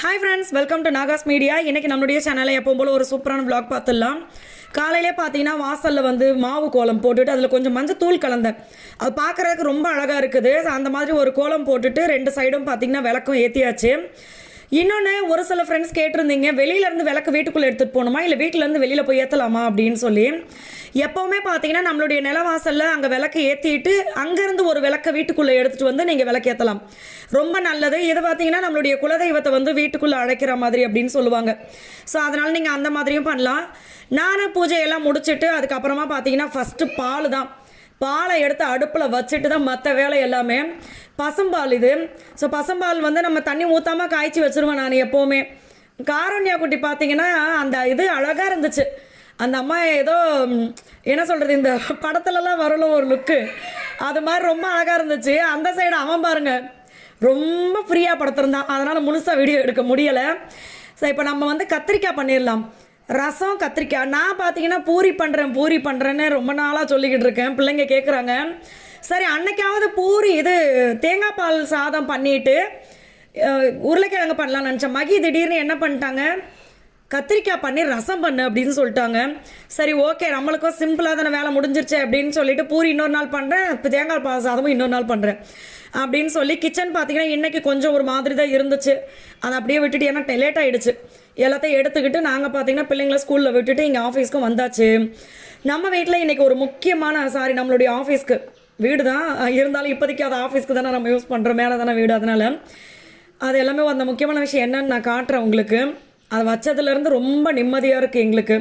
Hi friends, welcome to Nahash media. இன்றைக்கி நம்மளுடைய சேனலில் எப்பவும் போல் ஒரு சூப்பரான vlog பார்த்துடலாம். காலையிலே பார்த்தீங்கன்னா வாசலில் வந்து மாவு கோலம் போட்டுட்டு அதில் கொஞ்சம் மஞ்சள் தூள் கலந்தேன். அது பார்க்குறதுக்கு ரொம்ப அழகாக இருக்குது. அந்த மாதிரி ஒரு கோலம் போட்டுட்டு 2 சைடும் பார்த்தீங்கன்னா விளக்கும் ஏற்றியாச்சு. இன்னொன்று, ஒரு சில ஃப்ரெண்ட்ஸ் கேட்டிருந்தீங்க, வெளியிலேருந்து விளக்கு வீட்டுக்குள்ளே எடுத்துகிட்டு போகணுமா இல்லை வீட்டிலேருந்து வெளியில் போய் ஏற்றலாமா அப்படின்னு சொல்லி. எப்போவுமே பார்த்தீங்கன்னா நம்மளுடைய நிலவாசலில் அங்கே விளக்கு ஏற்றிட்டு அங்கேருந்து ஒரு விளக்கை வீட்டுக்குள்ளே எடுத்துகிட்டு வந்து நீங்கள் விளக்கு ஏற்றலாம். ரொம்ப நல்லது. இதை பார்த்தீங்கன்னா நம்மளுடைய குலதெய்வத்தை வந்து வீட்டுக்குள்ளே அழைக்கிற மாதிரி அப்படின்னு சொல்லுவாங்க. ஸோ அதனால் நீங்கள் அந்த மாதிரியும் பண்ணலாம். நானும் பூஜையெல்லாம் முடிச்சுட்டு அதுக்கப்புறமா பார்த்தீங்கன்னா ஃபஸ்ட்டு பால் தான். பாலை எடுத்து அடுப்பில் வச்சுட்டு தான் மற்ற வேலை எல்லாமே. பசும்பால் இது. ஸோ பசும்பால் வந்து நம்ம தண்ணி ஊற்றாமல் காய்ச்சி வச்சுருவேன் நான் எப்போவுமே. காரண்யா குட்டி பார்த்தீங்கன்னா அந்த இது அழகாக இருந்துச்சு. அந்த அம்மா ஏதோ என்ன சொல்கிறது, இந்த படத்துலலாம் வரல ஒரு லுக்கு, அது மாதிரி ரொம்ப அழகாக இருந்துச்சு. அந்த சைடு அவன் பாருங்க ரொம்ப ஃப்ரீயாக படுத்துருந்தான். அதனால் முழுசாக வீடியோ எடுக்க முடியலை. ஸோ இப்போ நம்ம வந்து கத்திரிக்காய் பண்ணிடலாம். ரசம் கத்திரிக்காய். நான் பார்த்தீங்கன்னா பூரி பண்ணுறேன்னு ரொம்ப நாளாக சொல்லிக்கிட்டு இருக்கேன். பிள்ளைங்க கேட்குறாங்க. சரி, அன்னைக்காவது பூரி இது தேங்காய் பால் சாதம் பண்ணிவிட்டு உருளைக்கிழங்கு பண்ணலாம்னு நினச்சேன். மகி திடீர்னு என்ன பண்ணிட்டாங்க, கத்திரிக்காய் பண்ணி ரசம் பண்ணு அப்படின்னு சொல்லிட்டாங்க. சரி, ஓகே, நம்மளுக்கும் சிம்பிளாக தானே வேலை முடிஞ்சிருச்சு அப்படின்னு சொல்லிட்டு பூரி இன்னொரு நாள் பண்ணுறேன், இப்போ தேங்காய் பால் சாதமும் இன்னொரு நாள் பண்ணுறேன் அப்படின்னு சொல்லி கிச்சன் பார்த்தீங்கன்னா இன்றைக்கி கொஞ்சம் ஒரு மாதிரி தான் இருந்துச்சு. அதை அப்படியே விட்டுட்டு, ஏன்னா லேட் ஆகிடுச்சு. எல்லாத்தையும் எடுத்துக்கிட்டு நாங்கள் பார்த்தீங்கன்னா பிள்ளைங்களை ஸ்கூலில் விட்டுட்டு இங்கே ஆஃபீஸ்க்கும் வந்தாச்சு. நம்ம வீட்டில் இன்றைக்கி ஒரு முக்கியமான நம்மளுடைய ஆஃபீஸ்க்கு வீடு தான் இருந்தாலும் இப்போதைக்கு அதை ஆஃபீஸ்க்கு தானே நம்ம யூஸ் பண்ணுறோம், மேலே தானே வீடு. அதனால் அது எல்லாமே அந்த முக்கியமான விஷயம் என்னன்னு நான் காட்டுறேன் உங்களுக்கு. அதை வச்சதுலேருந்து ரொம்ப நிம்மதியாக இருக்குது எங்களுக்கு.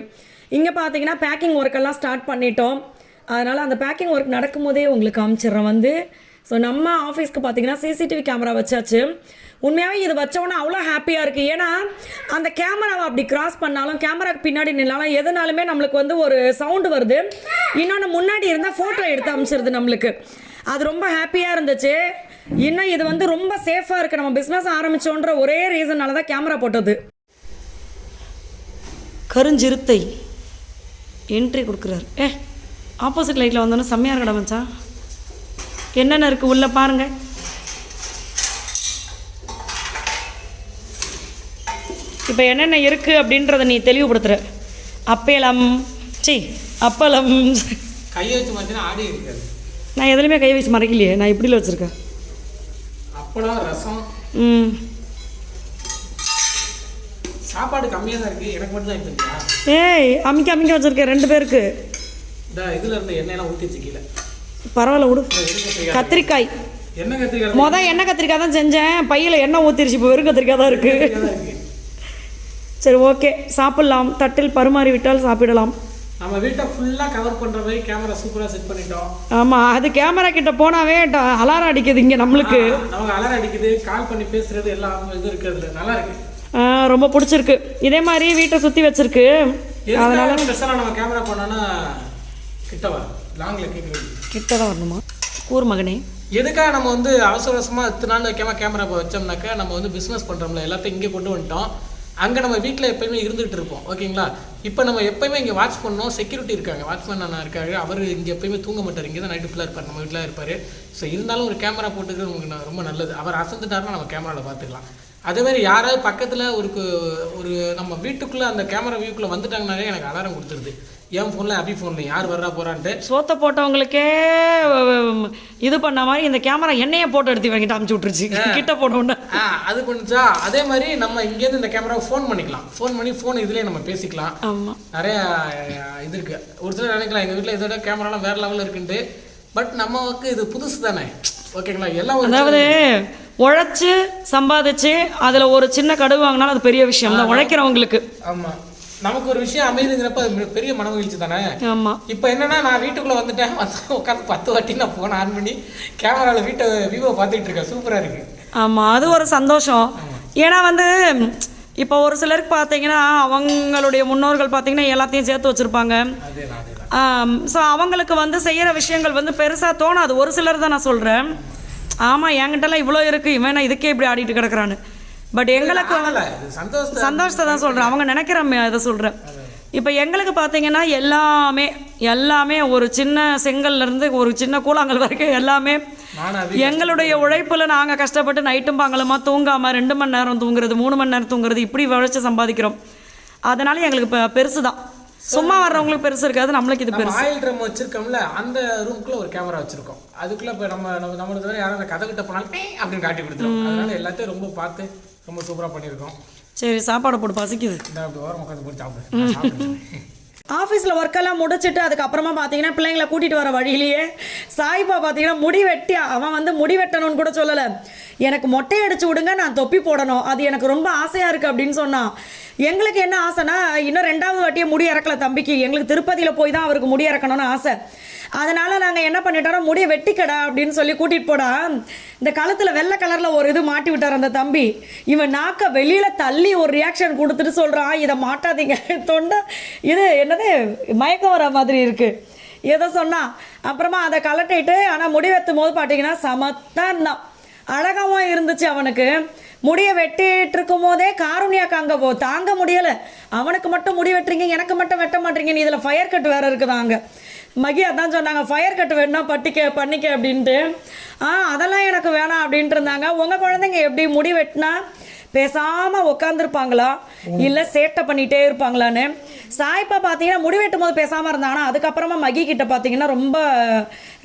இங்கே பார்த்தீங்கன்னா பேக்கிங் ஒர்க்கெல்லாம் ஸ்டார்ட் பண்ணிட்டோம். அதனால் அந்த பேக்கிங் ஒர்க் நடக்கும்போதே உங்களுக்கு காமிச்சிட்றேன் வந்து. ஸோ நம்ம ஆஃபீஸ்க்கு பார்த்தீங்கன்னா சிசிடிவி கேமரா வச்சாச்சு. உண்மையாகவே இது வச்சோன்னா அவ்வளோ ஹாப்பியாக இருக்குது. ஏன்னா அந்த கேமராவை அப்படி கிராஸ் பண்ணாலும், கேமராக்கு பின்னாடி நின்னாலும், எதுனாலுமே நம்மளுக்கு வந்து ஒரு சவுண்டு வருது. இன்னொன்று, முன்னாடி இருந்தால் ஃபோட்டோ எடுத்து அமைச்சிருது நம்மளுக்கு. அது ரொம்ப ஹாப்பியாக இருந்துச்சு. இன்னும் இது வந்து ரொம்ப சேஃபாக இருக்குது. நம்ம பிஸ்னஸ் ஆரம்பித்தோன்ற ஒரே ரீசனால தான் கேமரா போட்டது. கருஞ்சிறுத்தை என்ட்ரி கொடுக்குறாரு. ஆப்போசிட் லைட்டில் வந்தோன்னே செம்மையாக இருக்கடா மச்சான். என்னென்ன இருக்குது உள்ளே பாருங்கள். இப்போ என்னென்ன இருக்குது அப்படின்றத நீ தெளிவுபடுத்துகிற. அப்பளம் கையை வச்சு மறைச்சினா ஆடி இருக்காது. நான் எதுலையுமே கை வச்சு மறைக்கலையே, நான் இப்படில வச்சுருக்கேன். அப்பளம், ரசம். சாப்பாடு கம்மியாக தான் இருக்குது. எனக்கு மட்டும் தான் எடுத்துருக்கியா? அமிக்க வச்சுருக்கேன் 2 பேருக்கு. இதில் இருந்து எண்ணெயெல்லாம் ஊற்றிச்சு கீழே. பரவாயில்ல விடு. கத்திரிக்காய் எண்ணெய் கத்திரிக்காய் எண்ணெய் கத்திரிக்காய் தான் செஞ்சேன். பையில் எண்ணெய் ஊற்றிருச்சு. இப்போ வெறும் கத்திரிக்காய் தான் இருக்குது. சரி, ஓகே, சாப்பிட்லாம். தட்டில் பரிமாறி விட்டால் சாப்பிடலாம். நம்ம வீட்டை ஃபுல்லாக கவர் பண்ணுற மாதிரி கேமரா சூப்பராக செட் பண்ணிட்டோம். ஆமாம், அது கேமரா கிட்ட போனாவே அலாரம் அடிக்குது இங்கே நம்மளுக்கு. நமக்கு அலாரம் அடிக்குது, கால் பண்ணி பேசுறது எல்லாம் இது இருக்குது. நல்லா இருக்கு, ரொம்ப பிடிச்சிருக்கு. இதே மாதிரி வீட்டை சுற்றி வச்சிருக்கு. அதனால ஸ்பெஷலாக நம்ம கேமரா பண்ணோன்னா கிட்டவா லாங்கில் கேட்குறது கிட்ட தான் வரணுமா கூர் மகனே. எதுக்காக நம்ம வந்து அவசரமாக இத்தனை நாள் வைக்காமல் கேமரா வச்சோம்னாக்கா, நம்ம வந்து பிஸ்னஸ் பண்ணுறோம்ல, எல்லாத்தையும் இங்கே கொண்டு வந்துட்டோம். அங்கே நம்ம வீட்டில் எப்போயுமே இருந்துகிட்டு இருப்போம். ஓகேங்களா? இப்போ நம்ம எப்போயுமே இங்கே வாட்ச் பண்ணோம். செக்யூரிட்டி இருக்காங்க, வாட்ச்மேன் அண்ணா இருக்காரு. அவர் இங்கே எப்போயுமே தூங்க மாட்டார். இங்கே தான் நைட்டு ஃபுல்லாக இருப்பார், நம்ம வீட்டில் இருப்பார். ஸோ இருந்தாலும் ஒரு கேமரா போட்டுக்கிறது உங்களுக்கு ரொம்ப நல்லது. அவர் அசந்துட்டாருன்னா நம்ம கேமராவில் பார்த்துக்கலாம். அதேமாதிரி யாராவது பக்கத்தில் ஒரு நம்ம வீட்டுக்குள்ளே அந்த கேமரா வியூக்குள்ளே வந்துட்டாங்கனாலே எனக்கு அலாரம் கொடுத்துருது. என் ஃபோனில், அபி ஃபோனில் யார் வர்றா போகிறான்ட்டு. சோத்தை போட்டவங்களுக்கே இது பண்ண மாதிரி இந்த கேமரா எண்ணெயை போட்டோ எடுத்து வாங்கிட்டு அமுச்சு விட்டுருச்சு கிட்ட போட்டோன்னு. அது பண்ணுச்சா. அதே மாதிரி நம்ம இங்கேருந்து இந்த கேமராவை ஃபோன் பண்ணிக்கலாம். ஃபோன் பண்ணி ஃபோன் இதுலேயே நம்ம பேசிக்கலாம். ஆமாம், நிறையா இது இருக்குது. ஒரு சிலர் நினைக்கலாம் எங்கள் வீட்டில் இதோட கேமராலாம் வேறு லெவலில் இருக்குன்ட்டு. பட் நமக்கு இது புதுசு தானே. ஓகேங்களா? எல்லாம் அதாவது உழைச்சி சம்பாதிச்சு அதில் ஒரு சின்ன கடுகு வாங்கினாலும் அது பெரிய விஷயம் தான் உழைக்கிறவங்களுக்கு. ஆமாம், நமக்கு ஒரு விஷயம் அமைதுங்கிறப்ப அது பெரிய மன மகிழ்ச்சி தானே. ஆமாம். இப்போ என்னன்னா, நான் வீட்டுக்குள்ளே வந்துட்டேன், உட்காந்து 10 வாட்டி நான் ஃபோன் ஆன் பண்ணி கேமராவில் வீட்டை விவோ பார்த்துக்கிட்டு இருக்கேன். சூப்பராக இருக்குது. ஆமாம், அது ஒரு சந்தோஷம். ஏன்னா வந்து இப்போ ஒரு சிலருக்கு பார்த்தீங்கன்னா அவங்களுடைய முன்னோர்கள் பார்த்தீங்கன்னா எல்லாத்தையும் சேர்த்து வச்சுருப்பாங்க. ஸோ அவங்களுக்கு வந்து செய்கிற விஷயங்கள் வந்து பெருசாக தோணாது. ஒரு சிலர் தான் நான் சொல்கிறேன். ஆமாம், என்கிட்டலாம் இவ்வளோ இருக்குது, இவன் நான் இதுக்கே இப்படி ஆடிட்டு கிடக்குறான்னு. பட் எங்களுக்கு சந்தோஷத்தை தான் சொல்கிறேன். அவங்க நினைக்கிற இதை சொல்கிறேன். இப்போ எங்களுக்கு பார்த்தீங்கன்னா எல்லாமே ஒரு சின்ன செங்கல்லேருந்து ஒரு சின்ன கூழாங்கல் வரைக்கும் எல்லாமே நானும் அது எங்களுடைய உழைப்பில் நாங்கள் கஷ்டப்பட்டு நைட்டும் பகலுமா தூங்காமல் 2 மணி நேரம் தூங்குறது 3 மணி நேரம் தூங்குறது இப்படி உழைச்சி சம்பாதிக்கிறோம். அதனால எங்களுக்கு இப்போ பெருசு தான். சும்மா வர்றவங்களுக்கு பெருசு இருக்காது, நம்மளுக்கு இது பெருசு. ஆயில் ட்ரம் வச்சிருக்கோம்ல, அந்த ரூம்குள்ள ஒரு கேமரா வச்சிருக்கோம். அதுக்குள்ள இப்போ நம்மளுக்கு வேறு யாராவது கதை கிட்ட போனாலும் அப்படின்னு காட்டி கொடுத்துரும். அதனால எல்லாத்தையும் ரொம்ப பார்த்து ரொம்ப சூப்பராக பண்ணியிருக்கோம். சரி, சாப்பாடு போட்டு பசிக்குது. இந்த அப்படி ஓரம் உட்காந்து போட்டு சாப்பிடுறேன். ஆஃபீஸில் ஒர்க்கெல்லாம் முடிச்சுட்டு அதுக்கப்புறமா பார்த்தீங்கன்னா பிள்ளைங்களை கூட்டிகிட்டு வர வழியிலேயே சாய்பா பார்த்தீங்கன்னா முடி வெட்டி, அவன் வந்து முடி வெட்டணும்னு கூட சொல்லலை, எனக்கு மொட்டை அடிச்சு விடுங்க, நான் தொப்பி போடணும், அது எனக்கு ரொம்ப ஆசையாக இருக்குது அப்படின்னு சொன்னான். எங்களுக்கு என்ன ஆசைனா, இன்னும் 2வது வாட்டியே முடி இறக்கல தம்பிக்கு. எங்களுக்கு திருப்பதியில் போய் தான் அவருக்கு முடி இறக்கணும்னு ஆசை. அதனால் நாங்கள் என்ன பண்ணிட்டோம், முடியை வெட்டிக்கடா அப்படின்னு சொல்லி கூட்டிகிட்டு போடா. இந்த கழுத்தில் வெள்ளை கலரில் ஒரு இது மாட்டி விட்டார் அந்த தம்பி. இவன் நாக்க வெளியில் தள்ளி ஒரு ரியாக்ஷன் கொடுத்துட்டு சொல்கிறான், இதை மாட்டாதீங்க, தொண்டை இது என்னது மயக்கம் வர மாதிரி இருக்குது ஏதோ சொன்னான். அப்புறமா அதை கலட்டிட்டு, ஆனால் முடி வெட்டும் போது பார்த்தீங்கன்னா சமத்தான் இருந்தான், அழகாகவும் இருந்துச்சு. அவனுக்கு முடியை வெட்டிட்டு இருக்கும் போதே காருண்யாக்கு அங்கே தாங்க முடியலை, அவனுக்கு மட்டும் முடி வெட்டுறீங்க, எனக்கு மட்டும் வெட்ட மாட்டீங்கன்னு. இதில் ஃபயர் கட் வேறு இருக்குதாங்க. மகி அதான் சொன்னாங்க, ஃபயர் கட் வேணும்னா பண்ணிக்க அப்படின்ட்டு. அதெல்லாம் எனக்கு வேணாம் அப்படின்ட்டு இருந்தாங்க. உங்கள் குழந்தைங்க எப்படி முடி வெட்டினா பேசாமல் உட்காந்துருப்பாங்களா இல்லை சேட்டை பண்ணிகிட்டே இருப்பாங்களான்னு. சாய்ப்பா பார்த்தீங்கன்னா முடி வெட்டும் போது பேசாமல் இருந்தாங்கன்னா, அதுக்கப்புறமா மகி கிட்ட பார்த்தீங்கன்னா ரொம்ப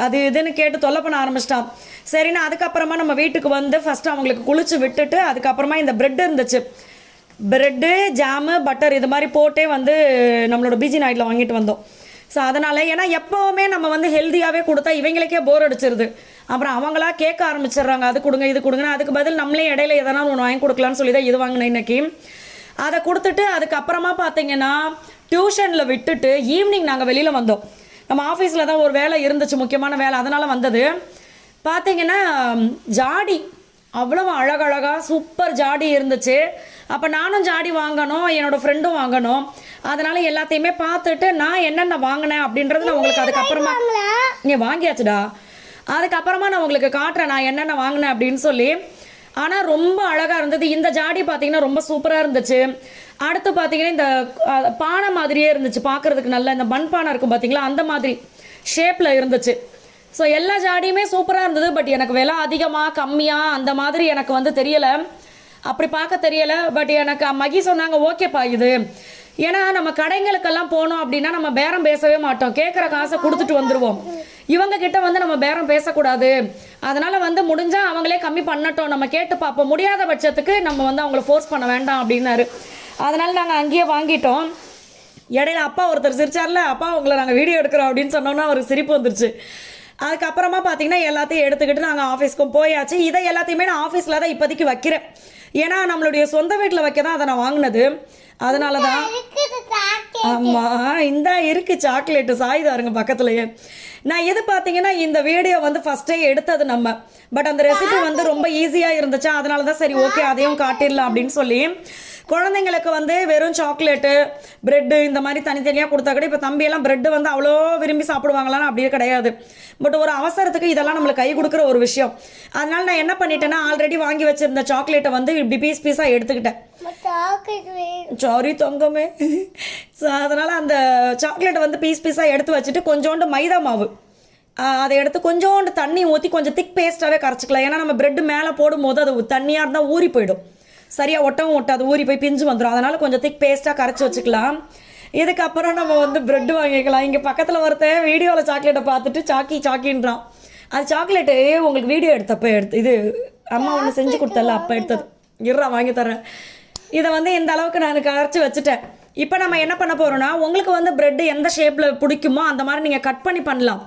அது இதுன்னு கேட்டு தொல்லை பண்ண ஆரம்பிச்சிட்டான். சரின்னு அதுக்கப்புறமா நம்ம வீட்டுக்கு வந்து ஃபஸ்ட்டு அவங்களுக்கு குளிச்சு விட்டுட்டு அதுக்கப்புறமா இந்த ப்ரெட் இருந்துச்சு, ப்ரெட்டு ஜாமு பட்டர் இது மாதிரி போட்டே வந்து நம்மளோட பிஜி நைட்டில் வாங்கிட்டு வந்தோம். ஸோ அதனால் ஏன்னா எப்போவுமே நம்ம வந்து ஹெல்த்தியாகவே கொடுத்தா இவங்களுக்கே போர் அடிச்சிருது. அப்புறம் அவங்களா கேட்க ஆரம்பிச்சிடுறாங்க, அது கொடுங்க இது கொடுங்கன்னு. அதுக்கு பதில் நம்மளே இடையில எதனா ஒன்று வாங்கி கொடுக்கலான்னு சொல்லி தான் இது வாங்கினேன் இன்னைக்கு. அதை கொடுத்துட்டு அதுக்கப்புறமா பார்த்தீங்கன்னா டியூஷனில் விட்டுட்டு ஈவினிங் நாங்கள் வெளியில் வந்தோம். நம்ம ஆஃபீஸில் தான் ஒரு வேலை இருந்துச்சு, முக்கியமான வேலை, அதனால் வந்தது. பார்த்தீங்கன்னா ஜாடி அவ்வளோ அழகழகாக சூப்பர் ஜாடி இருந்துச்சு. அப்போ நானும் ஜாடி வாங்கணும், என்னோடய ஃப்ரெண்டும் வாங்கணும். அதனால் எல்லாத்தையுமே பார்த்துட்டு நான் என்னென்ன வாங்கினேன் அப்படின்றது நான் உங்களுக்கு அதுக்கப்புறமா இங்கே வாங்கியாச்சுடா, அதுக்கப்புறமா நான் உங்களுக்கு காட்டுறேன் நான் என்னென்ன வாங்கினேன் அப்படின்னு சொல்லி. ஆனால் ரொம்ப அழகாக இருந்தது. இந்த ஜாடி பார்த்தீங்கன்னா ரொம்ப சூப்பராக இருந்துச்சு. அடுத்து பார்த்தீங்கன்னா இந்த பானை மாதிரியே இருந்துச்சு பார்க்குறதுக்கு, நல்ல இந்த மண் பானை இருக்கும் பார்த்தீங்களா, அந்த மாதிரி ஷேப்பில் இருந்துச்சு. ஸோ எல்லா ஜாடியுமே சூப்பராக இருந்தது. பட் எனக்கு விலை அதிகமாக கம்மியாக அந்த மாதிரி எனக்கு வந்து தெரியலை, அப்படி பார்க்க தெரியலை. பட் எனக்கு மகி சொன்னாங்க ஓகேப்பா இது, ஏன்னா நம்ம கடைங்களுக்கெல்லாம் போனோம் அப்படின்னா நம்ம பேரம் பேசவே மாட்டோம், கேட்குற காசை கொடுத்துட்டு வந்துடுவோம். இவங்க கிட்ட வந்து நம்ம பேரம் பேசக்கூடாது, அதனால் வந்து முடிஞ்சால் அவங்களே கம்மி பண்ணட்டும், நம்ம கேட்டு பார்ப்போம், முடியாத பட்சத்துக்கு நம்ம வந்து அவங்கள ஃபோர்ஸ் பண்ண வேண்டாம் அப்படின்னாரு. அதனால் நாங்கள் அங்கேயே வாங்கிட்டோம். இடையில அப்பா ஒருத்தர் சிரிச்சார்ல, அப்பா உங்களை நாங்கள் வீடியோ எடுக்கிறோம் அப்படின்னு சொன்னோன்னா அவருக்கு சிரிப்பு வந்துருச்சு. அதுக்கப்புறமா பார்த்தீங்கன்னா எல்லாத்தையும் எடுத்துக்கிட்டு நாங்கள் ஆஃபீஸ்க்கும் போயாச்சு. இதை எல்லாத்தையுமே நான் ஆஃபீஸில் தான் இப்போதைக்கு வைக்கிறேன், ஏன்னா நம்மளுடைய சொந்த வீட்டில் வைக்க தான் அதை நான் வாங்கினது. அதனால தான். ஆமாம், இந்த இருக்குது சாக்லேட்டு சாயுதாருங்க பக்கத்துலையே. நான் எது பார்த்தீங்கன்னா இந்த வீடியோ வந்து ஃபஸ்ட்டே எடுத்தது நம்ம, பட் அந்த ரெசிபி வந்து ரொம்ப ஈஸியாக இருந்துச்சா, அதனால தான் சரி ஓகே அதையும் காட்டிடலாம் அப்படின்னு சொல்லி. குழந்தைங்களுக்கு வந்து வெறும் சாக்லேட்டு ப்ரெட்டு இந்த மாதிரி தனித்தனியாக கொடுத்தா கூட, இப்போ தம்பியெல்லாம் ப்ரெட்டு வந்து அவ்வளோ விரும்பி சாப்பிடுவாங்களான்னு அப்படியே கிடையாது. பட் ஒரு அவசரத்துக்கு இதெல்லாம் நம்மளுக்கு கை கொடுக்குற ஒரு விஷயம். அதனால நான் என்ன பண்ணிட்டேன்னா ஆல்ரெடி வாங்கி வச்சுருந்த சாக்லேட்டை வந்து இப்படி பீஸாக எடுத்துக்கிட்டேன். சாரி தங்கமே. ஸோ அதனால் அந்த சாக்லேட்டை வந்து பீஸாக எடுத்து வச்சுட்டு கொஞ்சோண்டு மைதா மாவு அதை எடுத்து கொஞ்சோண்டு தண்ணி ஊற்றி கொஞ்சம் திக் பேஸ்ட்டாகவே கரைச்சிக்கலாம். ஏன்னா நம்ம ப்ரெட்டு மேலே போடும்போது அது தண்ணியாக இருந்தால் ஊறி போயிடும், சரியாக ஒட்டவும் ஒட்டாது, ஊறி போய் பிஞ்சு வந்துடும். அதனால் கொஞ்சம் திக் பேஸ்ட்டாக கரைச்சி வச்சுக்கலாம். இதுக்கப்புறம் நம்ம வந்து ப்ரெட்டு வாங்கிக்கலாம். இங்கே பக்கத்தில் ஒருத்தன் வீடியோவில் சாக்லேட்டை பார்த்துட்டு சாக்கின்றான். அது சாக்லேட்டு உங்களுக்கு வீடியோ எடுத்தப்போ இது அம்மா ஒன்று செஞ்சு கொடுத்தல அப்போ எடுத்தது, இருறா வாங்கி தரேன். இதை வந்து இந்த அளவுக்கு நான் கரைச்சி வச்சுட்டேன். இப்போ நம்ம என்ன பண்ண போகிறோம்னா, உங்களுக்கு வந்து ப்ரெட்டு எந்த ஷேப்பில் பிடிக்குமோ அந்த மாதிரி நீங்கள் கட் பண்ணி பண்ணலாம்.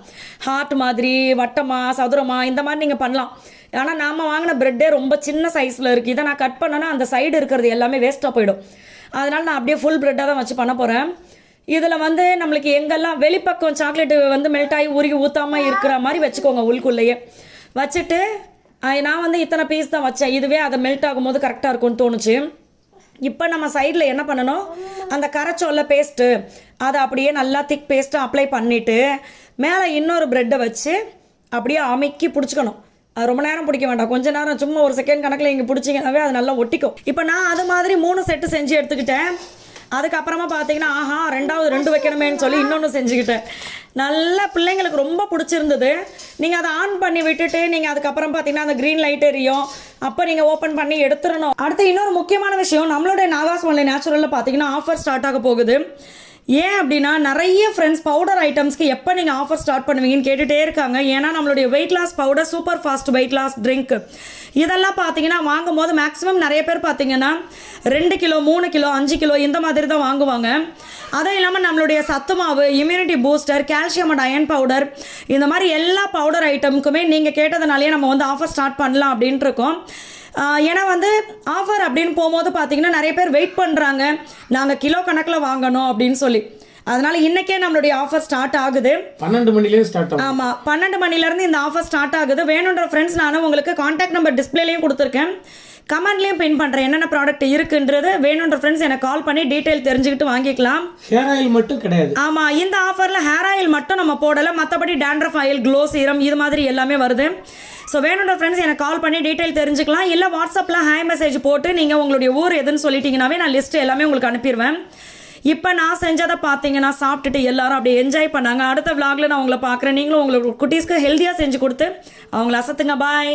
ஹார்ட் மாதிரி, வட்டமாக, சதுரமாக, இந்த மாதிரி நீங்கள் பண்ணலாம். ஆனால் நாம் வாங்கின ப்ரெட்டே ரொம்ப சின்ன சைஸில் இருக்குது. இதை நான் கட் பண்ணேன்னா அந்த சைடு இருக்கிறது எல்லாமே வேஸ்ட்டாக போயிடும். அதனால் நான் அப்படியே ஃபுல் ப்ரெட்டாக தான் வச்சு பண்ண போகிறேன். இதில் வந்து நம்மளுக்கு எங்கெல்லாம் வெளிப்பக்கம் சாக்லேட்டு வந்து மெல்ட் ஆகி உருகி ஊற்றாமல் இருக்கிற மாதிரி வச்சுக்கோங்க. உள்ளுக்குள்ளேயே வச்சுட்டு நான் வந்து இத்தனை பீஸ் தான் வச்சேன், இதுவே அதை மெல்ட் ஆகும்போது கரெக்டாக இருக்கும்னு தோணுச்சு. இப்போ நம்ம சைடில் என்ன பண்ணணும், அந்த கரைச்சோல்ல பேஸ்ட்டு அதை அப்படியே நல்லா திக் பேஸ்ட்டாக அப்ளை பண்ணிவிட்டு மேலே இன்னொரு ப்ரெட்டை வச்சு அப்படியே அமுக்கி பிடிச்சிக்கணும். அது ரொம்ப நேரம் பிடிக்க வேண்டாம், கொஞ்ச நேரம் சும்மா ஒரு செகண்ட் கணக்கில் இங்கே பிடிச்சிங்கனாவே அது நல்லா ஒட்டிக்கும். இப்போ நான் அது மாதிரி 3 செட்டு செஞ்சு எடுத்துக்கிட்டேன். அதுக்கப்புறமா பார்த்தீங்கன்னா ஆஹா 2 வைக்கணுமேன்னு சொல்லி இன்னொன்று செஞ்சுக்கிட்டேன். நல்ல பிள்ளைங்களுக்கு ரொம்ப பிடிச்சிருந்தது. நீங்கள் அதை ஆன் பண்ணி விட்டுட்டு நீங்கள் அதுக்கப்புறம் பார்த்தீங்கன்னா அந்த க்ரீன் லைட் எரியும், அப்போ நீங்கள் ஓப்பன் பண்ணி எடுத்துடணும். அடுத்து இன்னொரு முக்கியமான விஷயம், நம்மளுடைய நாகாஸ் ஒன்லி நேச்சுரலில் பார்த்தீங்கன்னா ஆஃபர் ஸ்டார்ட் ஆக போகுது. ஏன் அப்படின்னா நிறைய ஃப்ரெண்ட்ஸ் பவுடர் ஐட்டம்ஸ்க்கு எப்போ நீங்கள் ஆஃபர் ஸ்டார்ட் பண்ணுவீங்கன்னு கேட்டுகிட்டே இருக்காங்க. ஏன்னா நம்மளுடைய weight loss powder, super fast weight loss drink இதெல்லாம் பார்த்தீங்கன்னா வாங்கும் போது மேக்ஸிமம் நிறைய பேர் பார்த்தீங்கன்னா 2 கிலோ 3 கிலோ 5 கிலோ இந்த மாதிரி தான் வாங்குவாங்க. அதுவும் இல்லாமல் நம்மளுடைய சத்து மாவு, immunity booster, calcium and iron powder, இந்த மாதிரி எல்லா பவுடர் ஐட்டமுக்குமே நீங்கள் கேட்டதுனாலேயே நம்ம வந்து ஆஃபர் ஸ்டார்ட் பண்ணலாம் அப்படின்ட்டு இருக்கோம். ஏன்னா வந்து ஆஃபர் அப்படின்னு போகும்போது பார்த்தீங்கன்னா நிறைய பேர் வெயிட் பண்ணுறாங்க, நாங்கள் கிலோ கணக்கில் வாங்கணும் அப்படின்னு சொல்லி. அதனால் இன்றைக்கே நம்மளுடைய ஆஃபர் ஸ்டார்ட் ஆகுது. 12 மணிலேயே ஸ்டார்ட் ஆகும். ஆமாம், 12 மணிலேருந்து இந்த ஆஃபர் ஸ்டார்ட் ஆகுது. வேணுன்ற ஃப்ரெண்ட்ஸ் நானும் உங்களுக்கு காண்டாக்ட் நம்பர் டிஸ்பிளேலையும் கொடுத்துருக்கேன், கமெண்ட்லேயும் பின் பண்ணுறேன் என்னென்ன ப்ராடக்ட் இருக்குன்றது. வேணுன்ற ஃப்ரெண்ட்ஸ் எனக்கு கால் பண்ணி டீட்டெயில் தெரிஞ்சுக்கிட்டு வாங்கிக்கலாம். ஹேர் ஆயில் மட்டும் கிடையாது. ஆமாம், இந்த ஆஃபரில் ஹேர் ஆயில் மட்டும் நம்ம போடலை, மற்றபடி டேண்ட்ரஃப் ஆயில், க்ளோ சீரம் இது மாதிரி எல்லாமே வருது. ஸோ வேணுன்ற ஃப்ரெண்ட்ஸ் எனக்கு கால் பண்ணி டீட்டெயில் தெரிஞ்சுக்கலாம். இல்லை வாட்ஸ்அப்பில் ஹாய் மெசேஜ் போட்டு நீங்கள் உங்களுடைய ஊர் எதுன்னு சொல்லிட்டீங்கன்னாவே நான் லிஸ்ட்டு எல்லாமே உங்களுக்கு அனுப்பிடுவேன். இப்போ நான் செஞ்சதை பார்த்தீங்கன்னா சாப்பிட்டுட்டு எல்லாரும் அப்படியே என்ஜாய் பண்ணாங்க. அடுத்த விளாகில் நான் உங்களை பார்க்குறேன். நீங்களும் உங்களுக்கு குட்டீஸ்க்கு ஹெல்த்தியாக செஞ்சு கொடுத்து அவங்கள அசத்துங்க. பாய்.